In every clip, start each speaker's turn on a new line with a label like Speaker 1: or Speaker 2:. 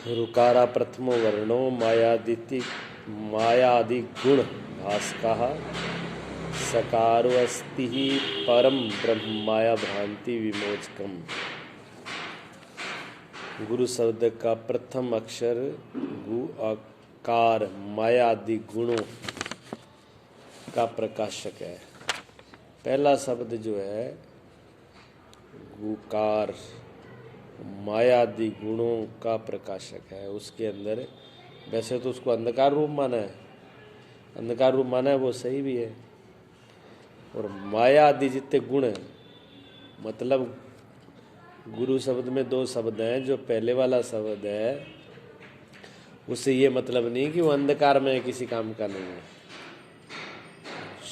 Speaker 1: ऋकारा प्रथमो वर्णो मायादि गुण भास्कः सकारो अस्ति ही परम ब्रह्म माया भ्रांति विमोचकम। गुरु शब्द का प्रथम अक्षर गु आकार मायादि गुणों का प्रकाशक है। पहला शब्द जो है गुकार मायादि गुणों का प्रकाशक है। उसके अंदर वैसे तो उसको अंधकार रूप माना है, अंधकार रूप माना है, वो सही भी है। और माया आदि जितने गुण हैं, मतलब गुरु शब्द में दो शब्द हैं। जो पहले वाला शब्द है उससे ये मतलब नहीं कि वो अंधकार में किसी काम का नहीं है।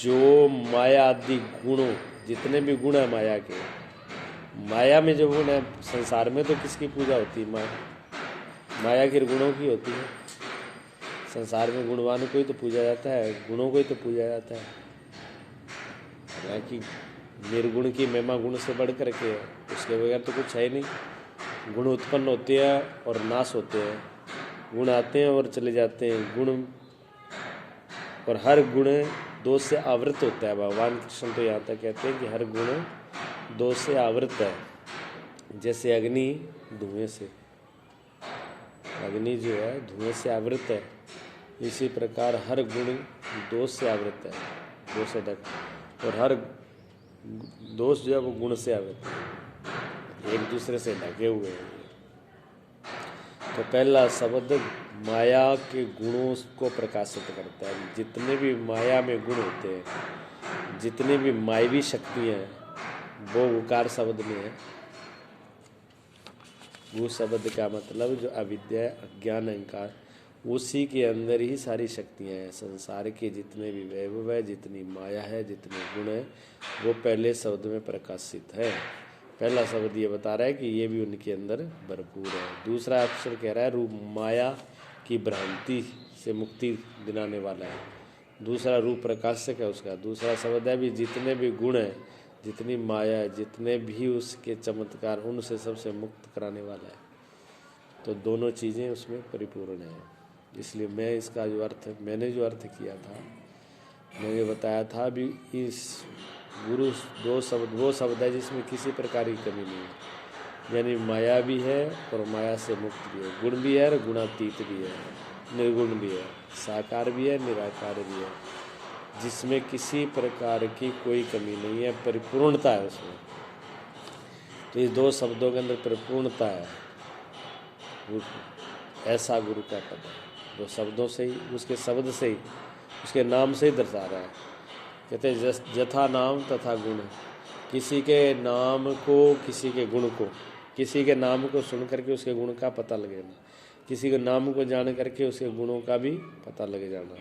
Speaker 1: जो माया आदि गुणों जितने भी गुण है माया के, माया में जो गुण है, संसार में तो किसकी पूजा होती है? माया के गुणों की होती है। संसार में गुणवान को ही तो पूजा जाता है, गुणों को ही तो पूजा जाता है। हालांकि निर्गुण की महिमा गुण से बढ़ करके है, उसके बगैर तो कुछ है ही नहीं। गुण उत्पन्न होते हैं और नाश होते हैं, गुण आते हैं और चले जाते हैं। गुण और हर गुण दोष से आवृत होता है। भगवान कृष्ण तो यहाँ तक कहते हैं कि हर गुण दोष से आवृत है। जैसे अग्नि धुएं से, अग्नि जो है धुएं से आवृत है, इसी प्रकार हर गुण दोष से आवृत है, दोष से ढक। और हर दोष जो है वो गुण से आवृत है, एक दूसरे से ढके हुए हैं। तो पहला शब्द माया के गुणों को प्रकाशित करता है। जितने भी माया में गुण होते हैं, जितनी भी मायवी शक्तियाँ हैं, वो उकार शब्द में है। वो शब्द का मतलब जो अविद्या अज्ञान अहंकार, उसी के अंदर ही सारी शक्तियाँ हैं। संसार के जितने भी वैभव है, जितनी माया है, जितने गुण है, वो पहले शब्द में प्रकाशित है। पहला शब्द ये बता रहा है कि ये भी उनके अंदर भरपूर है। दूसरा अक्षर कह रहा है रूप माया की भ्रांति से मुक्ति दिलाने वाला है। दूसरा रूप प्रकाशक है उसका। दूसरा शब्द है भी जितने भी गुण है, जितनी माया है, जितने भी उसके चमत्कार, उनसे सबसे मुक्त कराने वाला है। तो दोनों चीज़ें उसमें परिपूर्ण हैं। इसलिए मैं इसका जो अर्थ, मैंने जो अर्थ किया था, मैंने बताया था भी इस गुरु दो शब्द वो शब्द है जिसमें किसी प्रकार की कमी नहीं है। यानी माया भी है और माया से मुक्त भी है, गुण भी है और गुणातीत भी है, निर्गुण भी है, साकार भी है, निराकार भी है, जिसमें किसी प्रकार की कोई कमी नहीं है, परिपूर्णता है उसमें। तो ये दो शब्दों के अंदर परिपूर्णता है। ऐसा गुरु का पद है। दो शब्दों से ही, उसके शब्द से ही, उसके नाम से ही दर्शा रहा है। कहते हैं जथा नाम तथा गुण। किसी के नाम को, किसी के गुण को, किसी के नाम को सुन करके उसके गुण का पता लग जाना, किसी के नाम को जान करके उसके गुणों का भी पता लग जाना।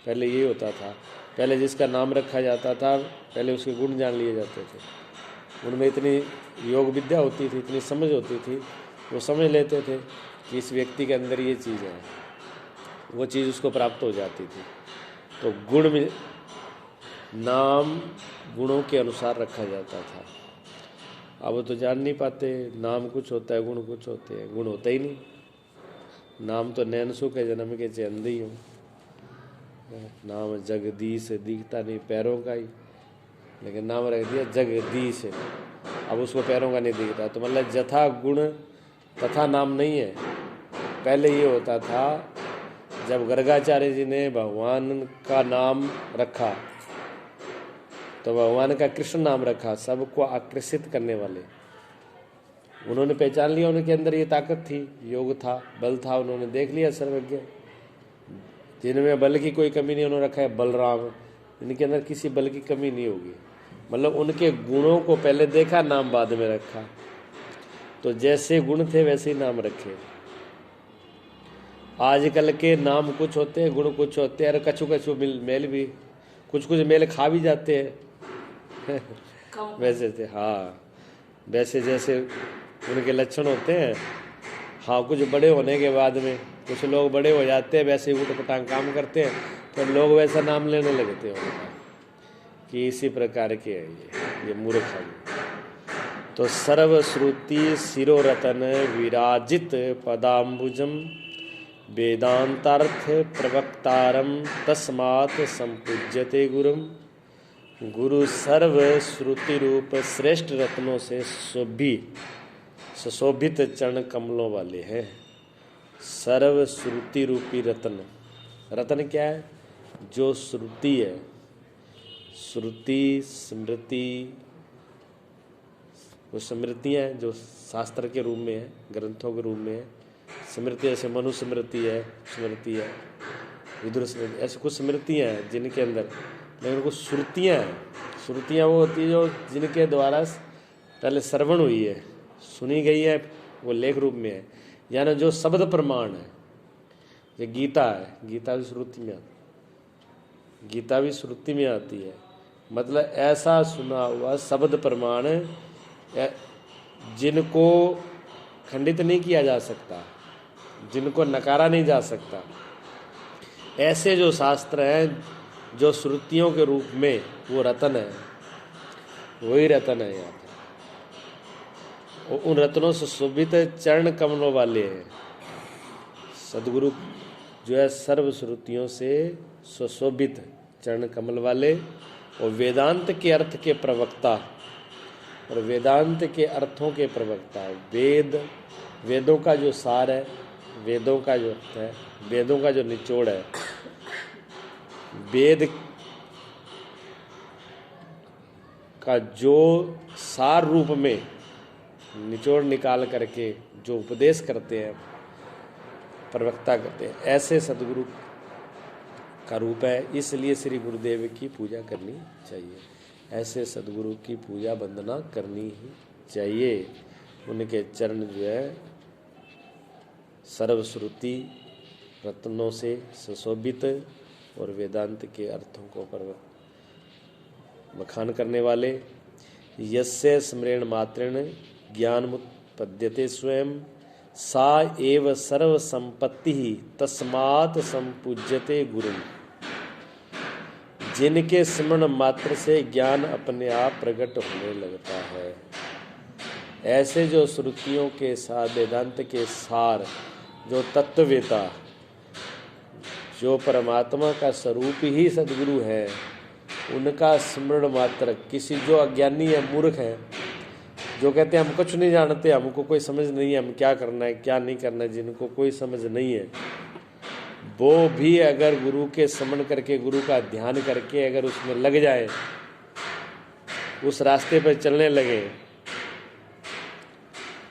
Speaker 1: पहले ये होता था। पहले जिसका नाम रखा जाता था, पहले उसके गुण जान लिए जाते थे। उनमें इतनी योग विद्या होती थी, इतनी समझ होती थी, वो समझ लेते थे कि इस व्यक्ति के अंदर ये चीज़ है, वो चीज़ उसको प्राप्त हो जाती थी। तो गुण में नाम गुणों के अनुसार रखा जाता था। अब तो जान नहीं पाते, नाम कुछ होता है, गुण कुछ होते हैं। गुण होता ही नहीं। नाम तो नैन सुख है, जन्म के चंद ही हो। नाम जगदीश दिखता नहीं, पैरों का ही, लेकिन नाम रख दिया जगदीश। अब उसको पैरों का नहीं दिखता। तो मतलब जथा गुण तथा नाम नहीं है। पहले ये होता था, जब गर्गाचार्य जी ने भगवान का नाम रखा तो भगवान का कृष्ण नाम रखा, सबको आकर्षित करने वाले। उन्होंने पहचान लिया उनके अंदर ये ताकत थी, योग था, बल था। उन्होंने देख लिया सर्वज्ञ, जिनमें बल की कोई कमी नहीं, उन्होंने रखा है बलराम। इनके अंदर किसी बल की कमी नहीं होगी। मतलब उनके गुणों को पहले देखा, नाम बाद में रखा। तो जैसे गुण थे वैसे ही नाम रखे। आजकल के नाम कुछ होते हैं, गुण कुछ होते हैं, और कछु कछु मेल भी, कुछ कुछ मेल खा भी जाते हैं वैसे थे। हाँ, वैसे जैसे उनके लक्षण होते हैं। हाँ, कुछ बड़े होने के बाद में कुछ लोग बड़े हो जाते हैं, वैसे ही उठपटांग काम करते हैं, तो लोग वैसा नाम लेने लगते हैं उनका कि इसी प्रकार के है ये मूर्ख है। तो सर्वश्रुति शिरोरतन विराजित पदाम्बुजम वेदांतार्थ प्रवक्तारम तस्मात् संपूज्यते गुरुम। गुरु सर्व श्रुति रूप श्रेष्ठ रत्नों से सुशोभित चरण कमलों वाले हैं। सर्व श्रुति रूपी रत्न, रत्न क्या है? जो श्रुति है, श्रुति स्मृति, वो स्मृतियाँ हैं जो शास्त्र के रूप में है, ग्रंथों के रूप में है। स्मृति जैसे मनुस्मृति है, स्मृति है, विदुर स्मृति, ऐसी कुछ स्मृतियाँ हैं जिनके अंदर, लेकिन कुछ श्रुतियाँ हैं। श्रुतियाँ वो होती है जो जिनके द्वारा पहले श्रवण हुई है, सुनी गई है, वो लेख रूप में है, यानी जो शब्द प्रमाण है। ये गीता है, गीता भी श्रुति में आती, गीता भी श्रुति में आती है। मतलब ऐसा सुना हुआ शब्द प्रमाण जिनको खंडित नहीं किया जा सकता, जिनको नकारा नहीं जा सकता, ऐसे जो शास्त्र हैं जो श्रुतियों के रूप में, वो रत्न है, वही रत्न है यहाँ पे। उन रत्नों से शोभित चरण कमलों वाले हैं। सदगुरु जो है सर्व श्रुतियों से सुशोभित चरण कमल वाले, और वेदांत के अर्थ के प्रवक्ता, और वेदांत के अर्थों के प्रवक्ता। वेदों का जो सार है, वेदों का जो अर्थ है, वेदों का जो निचोड़ है, वेद का जो सार रूप में निचोड़ निकाल करके जो उपदेश करते हैं, प्रवक्ता करते हैं, ऐसे सदगुरु का रूप है। इसलिए श्री गुरुदेव की पूजा करनी चाहिए, ऐसे सदगुरु की पूजा वंदना करनी ही चाहिए। उनके चरण जो है सर्वश्रुति रत्नों से सुशोभित और वेदांत के अर्थों को पर बखान करने वाले। यस्य स्मरण मात्रेण ज्ञानमुत्पद्यते स्वयं सा एव सर्व संपत्ति तस्मात् संपूज्यते गुरुम। जिनके स्मरण मात्र से ज्ञान अपने आप प्रकट होने लगता है, ऐसे जो श्रुतियों के साथ वेदांत के सार, जो तत्ववेता, जो परमात्मा का स्वरूप ही सद्गुरु है, उनका स्मरण मात्र किसी जो अज्ञानी है, मूर्ख है, जो कहते हैं हम कुछ नहीं जानते, हमको कोई समझ नहीं है, हम क्या करना है क्या नहीं करना है, जिनको कोई समझ नहीं है, वो भी अगर गुरु के स्मरण करके, गुरु का ध्यान करके अगर उसमें लग जाए, उस रास्ते पर चलने लगे,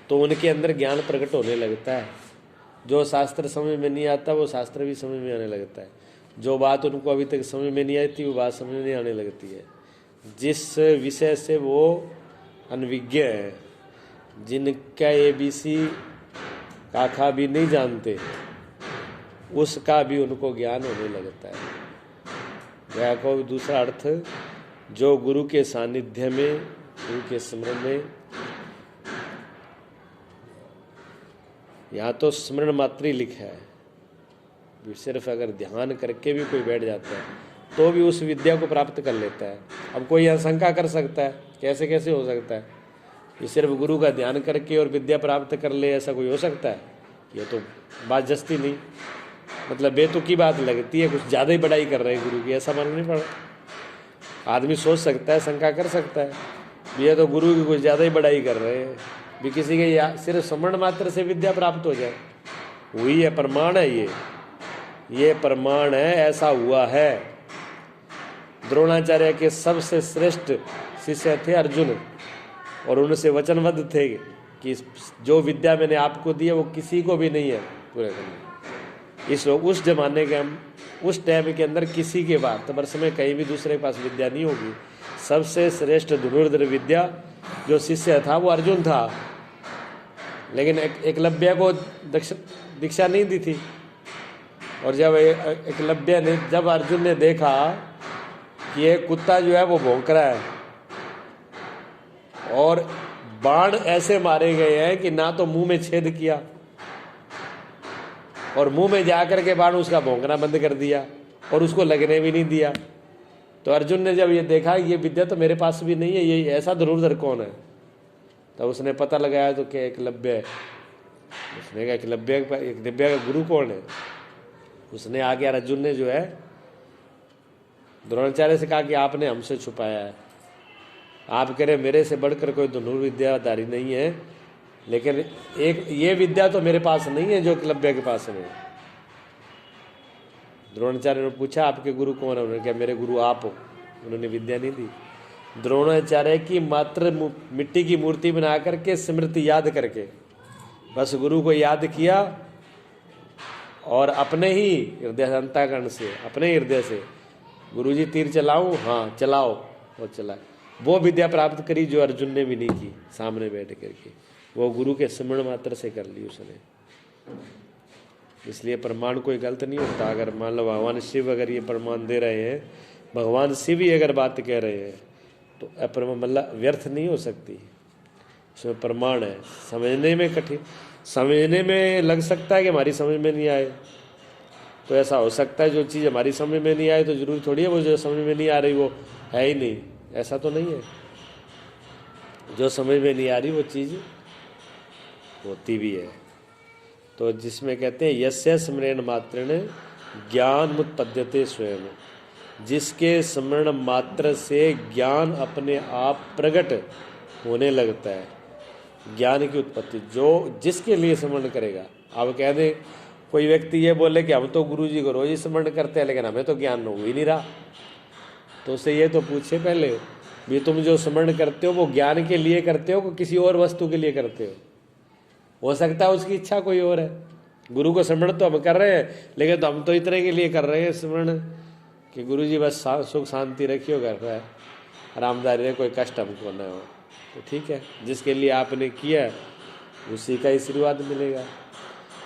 Speaker 1: तो उनके अंदर ज्ञान प्रकट होने लगता है। जो शास्त्र समझ में नहीं आता वो शास्त्र भी समझ में आने लगता है। जो बात उनको अभी तक समझ में नहीं आई थी वो बात समझ में नहीं आने लगती है। जिस विषय से वो अनविज्ञ है, जिनका ABC काखा भी नहीं जानते, उसका भी उनको ज्ञान होने लगता है। वह को दूसरा अर्थ, जो गुरु के सानिध्य में, गुरु के स्मरण में, यहाँ तो स्मरण मात्र ही लिखा है, सिर्फ अगर ध्यान करके भी कोई बैठ जाता है तो भी उस विद्या को प्राप्त कर लेता है। अब कोई आशंका कर सकता है कैसे कैसे हो सकता है, ये सिर्फ गुरु का ध्यान करके और विद्या प्राप्त कर ले, ऐसा कोई हो सकता है? ये तो बात जस्ती नहीं, मतलब बेतुकी बात लगती है, कुछ ज़्यादा ही बड़ाई कर रहे हैं गुरु की, ऐसा मालूम नहीं पड़ा। आदमी सोच सकता है, शंका कर सकता है, ये तो गुरु की कुछ ज़्यादा ही बड़ाई कर रहे हैं, भी किसी के सिर्फ स्मरण मात्र से विद्या प्राप्त हो जाए, वही है प्रमाण है। ये प्रमाण है, ऐसा हुआ है। द्रोणाचार्य के सबसे श्रेष्ठ शिष्य थे अर्जुन, और उनसे वचनबद्ध थे कि जो विद्या मैंने आपको दी है वो किसी को भी नहीं है पूरे करने। इस उस जमाने के हम उस टाइम के अंदर किसी के भारतवर्ष में कहीं भी दूसरे के पास विद्या नहीं होगी। सबसे श्रेष्ठ धनुर्धर विद्या जो शिष्य था वो अर्जुन था, लेकिन एकलव्य को दीक्षा नहीं दी थी। और जब एकलव्य ने, जब अर्जुन ने देखा कि ये कुत्ता जो है वो भौंक रहा है और बाण ऐसे मारे गए हैं कि ना तो मुंह में छेद किया और मुंह में जाकर के बाण उसका भौंकना बंद कर दिया और उसको लगने भी नहीं दिया, तो अर्जुन ने जब ये देखा ये विद्या तो मेरे पास भी नहीं है, ये ऐसा धनुर्धर कौन है? तब उसने पता लगाया तो क्या एकलव्य है। उसने कहा एकलव्य का गुरु कौन है। उसने आगे अर्जुन ने जो है द्रोणाचार्य से कहा कि आपने हमसे छुपाया है, आप कह रहे मेरे से बढ़कर कोई धनुर्विद्याधारी नहीं है, लेकिन एक ये विद्या तो मेरे पास नहीं है जो एकलव्य के पास है। द्रोणाचार्य ने पूछा आपके गुरु कौन है। उन्होंने कहा मेरे गुरु आप हो। उन्होंने विद्या नहीं दी। द्रोणाचार्य की मात्र मिट्टी की मूर्ति बना करके स्मृति याद करके बस गुरु को याद किया और अपने ही हृदय अंतःकरण से अपने हृदय से गुरुजी तीर चलाऊं, हाँ चलाओ, और चला। वो विद्या प्राप्त करी जो अर्जुन ने भी नहीं की सामने बैठ करके, वो गुरु के स्मरण मात्र से कर ली उसने। इसलिए प्रमाण कोई गलत नहीं होता। अगर मान लो भगवान शिव अगर ये प्रमाण दे रहे हैं, भगवान शिव ही अगर बात कह रहे हैं तो मतलब व्यर्थ नहीं हो सकती। इसमें प्रमाण है। समझने में कठिन, समझने में लग सकता है कि हमारी समझ में नहीं आए, तो ऐसा हो सकता है जो चीज़ हमारी समझ में नहीं आए तो जरूरी थोड़ी है वो जो समझ में नहीं आ रही वो है ही नहीं, ऐसा तो नहीं है। जो समझ में नहीं आ रही वो चीज़ होती भी है। तो जिसमें कहते हैं यस्य स्मरण मात्रेण ज्ञान उत्पद्यते स्वयं, जिसके स्मरण मात्र से ज्ञान अपने आप प्रकट होने लगता है, ज्ञान की उत्पत्ति जो जिसके लिए स्मरण करेगा। अब कह दें कोई व्यक्ति ये बोले कि हम तो गुरुजी को रोज ही स्मरण करते हैं लेकिन हमें तो ज्ञान हो ही नहीं रहा, तो उससे ये तो पूछे पहले भी तुम जो स्मरण करते हो वो ज्ञान के लिए करते हो कि किसी और वस्तु के लिए करते हो सकता है उसकी इच्छा कोई और है। गुरु को स्मरण तो हम कर रहे हैं लेकिन तो हम तो इतने के लिए कर रहे हैं स्मरण कि गुरुजी बस सुख शांति रखियो कर रहा है, आरामदारी रहे, कोई कष्ट हमको ना हो। तो ठीक है, जिसके लिए आपने किया उसी का आशीर्वाद मिलेगा।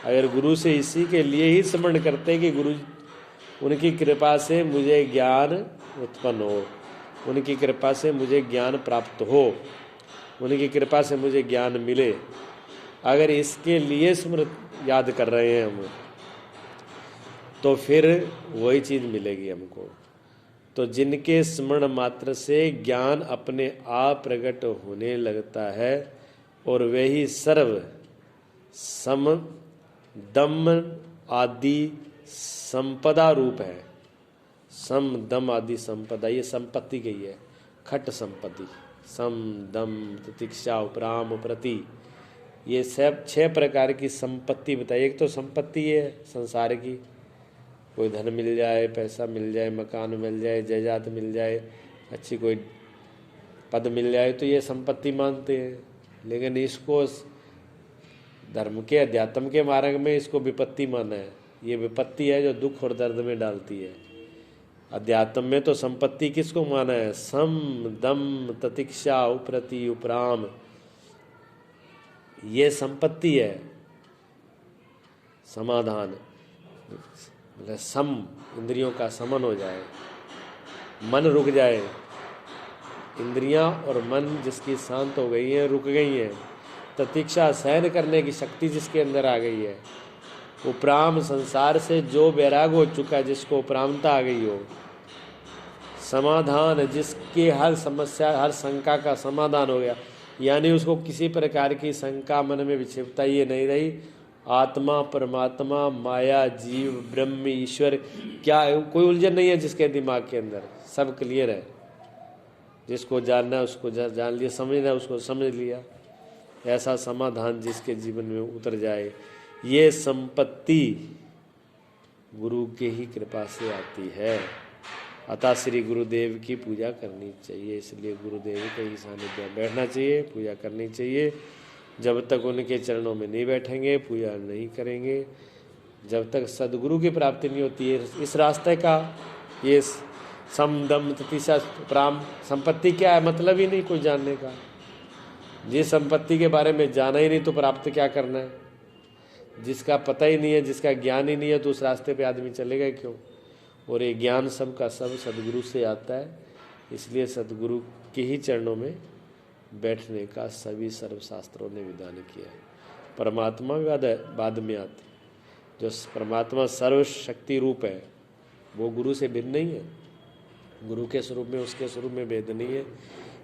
Speaker 1: अगर गुरु से इसी के लिए ही स्मरण करते कि गुरु उनकी कृपा से मुझे ज्ञान उत्पन्न हो, उनकी कृपा से मुझे ज्ञान प्राप्त हो, उनकी कृपा से मुझे ज्ञान मिले, अगर इसके लिए स्मृत याद कर रहे हैं हम, तो फिर वही चीज़ मिलेगी हमको। तो जिनके स्मरण मात्र से ज्ञान अपने आप प्रकट होने लगता है और वही सर्व सम दम आदि संपदा रूप है। सम दम आदि संपदा, ये संपत्ति कही है, खट संपत्ति, सम दम तितिक्षा उपराम प्रति, ये सब 6 प्रकार की संपत्ति बताई। एक तो संपत्ति है संसार की, कोई धन मिल जाए, पैसा मिल जाए, मकान मिल जाए, जायदाद मिल जाए, अच्छी कोई पद मिल जाए, तो ये संपत्ति मानते हैं। लेकिन इसको धर्म के अध्यात्म के मार्ग में इसको विपत्ति माना है। ये विपत्ति है जो दुख और दर्द में डालती है। अध्यात्म में तो संपत्ति किसको माना है? सम दम ततिक्षा उप्रति उपराम, ये संपत्ति है। समाधान मतलब सम, इंद्रियों का समन हो जाए, मन रुक जाए, इंद्रियां और मन जिसकी शांत हो गई है, रुक गई हैं, प्रतीक्षा सहन करने की शक्ति जिसके अंदर आ गई है, उपराम संसार से जो वैराग हो चुका है, जिसको उपरामता आ गई हो, समाधान जिसकी हर समस्या हर शंका का समाधान हो गया, यानी उसको किसी प्रकार की शंका मन में विक्षिप्तता ये नहीं रही, आत्मा परमात्मा माया जीव ब्रह्म ईश्वर क्या है, कोई उलझन नहीं है जिसके दिमाग के अंदर, सब क्लियर है। जिसको जानना है उसको जान लिया, समझना है उसको समझ लिया। ऐसा समाधान जिसके जीवन में उतर जाए, ये संपत्ति गुरु के ही कृपा से आती है। अतः श्री गुरुदेव की पूजा करनी चाहिए, इसलिए गुरुदेव के ही सानिध्य में बैठना चाहिए, पूजा करनी चाहिए। जब तक उनके चरणों में नहीं बैठेंगे, पूजा नहीं करेंगे, जब तक सदगुरु की प्राप्ति नहीं होती है। इस रास्ते का ये समदम ततिशा प्राम संपत्ति क्या है, मतलब ही नहीं कोई जानने का। जिस संपत्ति के बारे में जाना ही नहीं तो प्राप्त क्या करना है। जिसका पता ही नहीं है, जिसका ज्ञान ही नहीं है, तो उस रास्ते पे आदमी चलेगा क्यों। और ये ज्ञान सब का सब सदगुरु से आता है, इसलिए सदगुरु के ही चरणों में बैठने का सभी सर्वशास्त्रों ने विधान किया है। परमात्मा बाद में आते, जो परमात्मा सर्वशक्ति रूप है वो गुरु से भिन्न नहीं है। गुरु के स्वरूप में उसके स्वरूप में भेद नहीं है,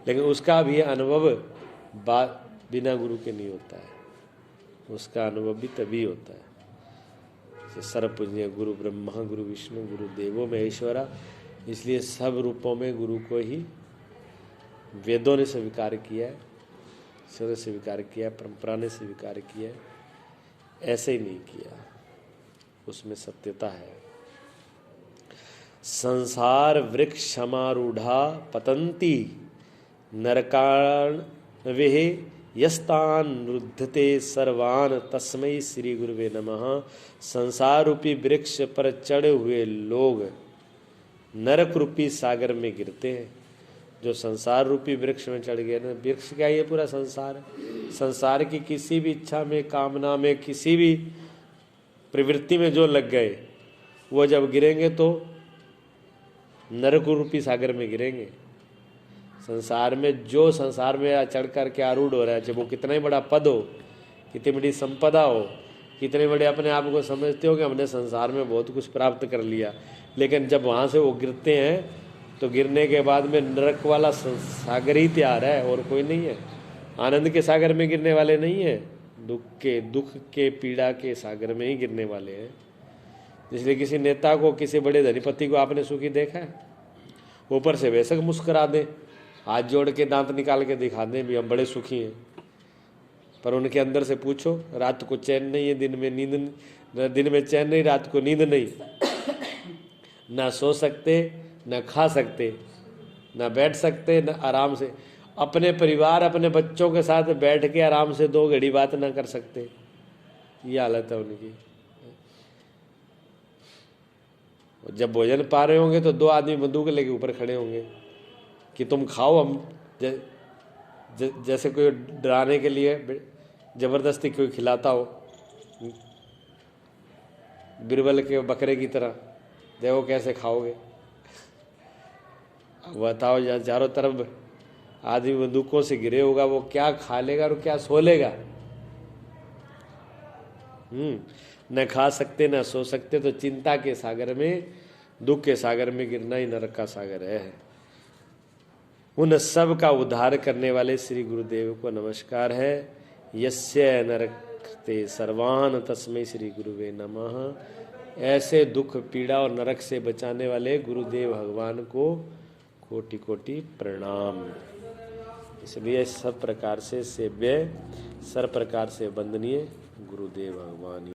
Speaker 1: लेकिन उसका भी अनुभव बिना गुरु के नहीं होता है, उसका अनुभव भी तभी होता है। सर्वपूज्य गुरु ब्रह्मा गुरु विष्णु गुरु देवो महेश्वरा, इसलिए सब रूपों में गुरु को ही वेदों ने स्वीकार किया है, ने स्वीकार किया, परंपरा ने स्वीकार किया, ऐसे ही नहीं किया, उसमें सत्यता है। संसार वृक्ष समारूढ़ा पतंती नरकाण वेह यस्तान रुद्धते सर्वान तस्मै श्री गुरुवे नमः। संसार रूपी वृक्ष पर चढ़े हुए लोग नरक रूपी सागर में गिरते हैं। जो संसार रूपी वृक्ष में चढ़ गए ना, वृक्ष क्या ये पूरा संसार, संसार की किसी भी इच्छा में, कामना में, किसी भी प्रवृत्ति में जो लग गए, वो जब गिरेंगे तो नरक रूपी सागर में गिरेंगे। संसार में जो संसार में चढ़ कर के आरूढ़ हो रहा है, चाहे वो कितना ही बड़ा पद हो, कितनी बड़ी संपदा हो, कितने बड़े अपने आप को समझते हो कि हमने संसार में बहुत कुछ प्राप्त कर लिया, लेकिन जब वहाँ से वो गिरते हैं तो गिरने के बाद में नरक वाला सागर ही तैयार है, और कोई नहीं है। आनंद के सागर में गिरने वाले नहीं है, दुख के पीड़ा के सागर में ही गिरने वाले हैं। इसलिए किसी नेता को, किसी बड़े धनीपति को आपने सुखी देखा है? ऊपर से बेशक मुस्कुरा दें, हाथ जोड़ के दांत निकाल के दिखा दें भी हम बड़े सुखी हैं, पर उनके अंदर से पूछो, रात को चैन नहीं है, दिन में चैन नहीं, रात को नींद नहीं, ना सो सकते, ना खा सकते, ना बैठ सकते, ना आराम से अपने परिवार, अपने बच्चों के साथ बैठ के आराम से 2 घड़ी बात ना कर सकते, ये हालत है उनकी। जब भोजन पा रहे होंगे तो 2 आदमी बंदूक लेके ऊपर खड़े होंगे कि तुम खाओ, हम जैसे कोई डराने के लिए जबरदस्ती कोई खिलाता हो, बिरबल के बकरे की तरह, देखो कैसे खाओगे। बताओ, जहाँ चारों तरफ आदमी बंदूकों से घिरे होगा, वो क्या खा लेगा और क्या सो लेगा। न खा सकते, न सो सकते, तो चिंता के सागर में, दुख के सागर में गिरना ही नरक का सागर है। उन सब का उद्धार करने वाले श्री गुरुदेव को नमस्कार है। यस्य नरकते सर्वान तस्मै श्री गुरुवे नमः। ऐसे दुख, पीड़ा और नरक से बचाने वाले गुरुदेव भगवान को कोटि कोटि प्रणाम। इसलिए सब प्रकार से सेव्य, सर्व प्रकार से वंदनीय गुरुदेव भगवान।